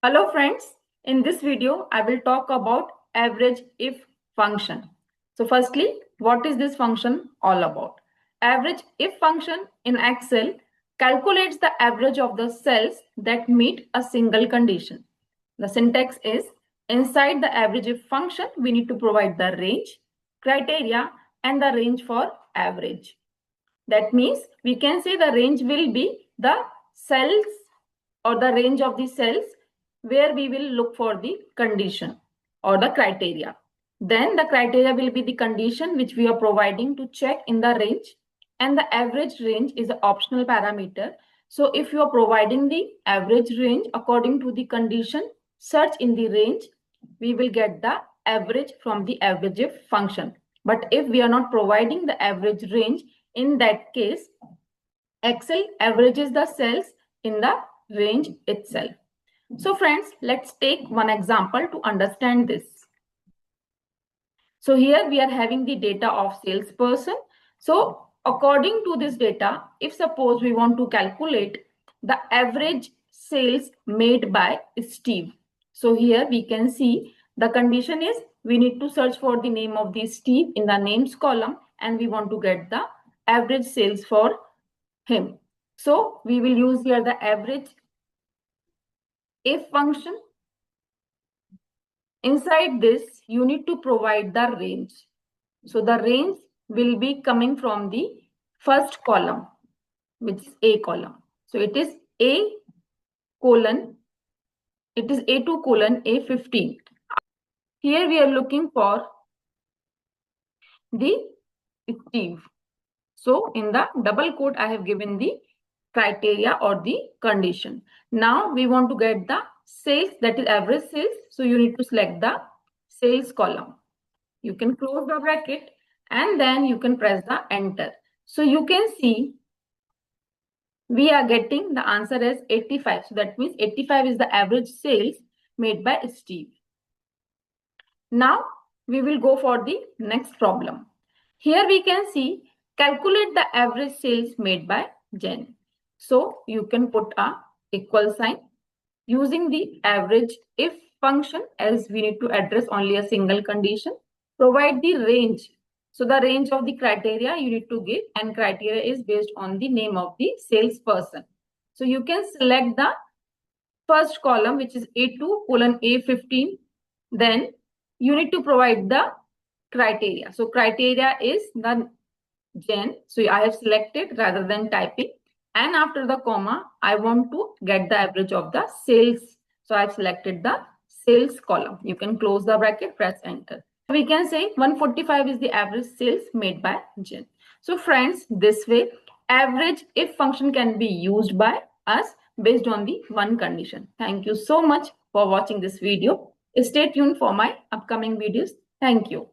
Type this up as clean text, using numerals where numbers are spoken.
Hello friends, in this video I will talk about average if function. So firstly, what is this function all about? Average if function in Excel calculates the average of the cells that meet a single condition. The syntax is inside the average if function we need to provide the range, criteria and the range for average. That means we can say the range will be the cells or the range of the cells where we will look for the condition or the criteria. Then the criteria will be the condition which we are providing to check in the range, and the average range is an optional parameter. So if you are providing the average range according to the condition, search in the range, we will get the average from the AVERAGEIF function. But if we are not providing the average range, in that case, Excel averages the cells in the range itself. So friends, let's take one example to understand this. So here we are having the data of salesperson. So according to this data, if suppose we want to calculate the average sales made by Steve. So here we can see the condition is we need to search for the name of the Steve in the names column and we want to get the average sales for him. So we will use here the average if function. Inside this, you need to provide the range. So the range will be coming from the first column, which is A column. So it is A colon, it is A2 colon A15. Here we are looking for the Steve. So in the double quote, I have given the criteria or the condition. Now we want to get the sales, that is average sales. So you need to select the sales column. You can close the bracket and then you can press the enter. So you can see we are getting the answer as 85. So that means 85 is the average sales made by Steve. Now we will go for the next problem. Here we can see calculate the average sales made by Jen. So you can put a equal sign using the average if function, as we need to address only a single condition. Provide the range. So the range of the criteria you need to give, and criteria is based on the name of the salesperson. So you can select the first column, which is A2 colon A15. Then you need to provide the criteria. So criteria is the Jen. So I have selected rather than typing. And after the comma, I want to get the average of the sales. So I've selected the sales column. You can close the bracket, press enter. We can say 145 is the average sales made by Jen. So friends, this way, average if function can be used by us based on the one condition. Thank you so much for watching this video. Stay tuned for my upcoming videos. Thank you.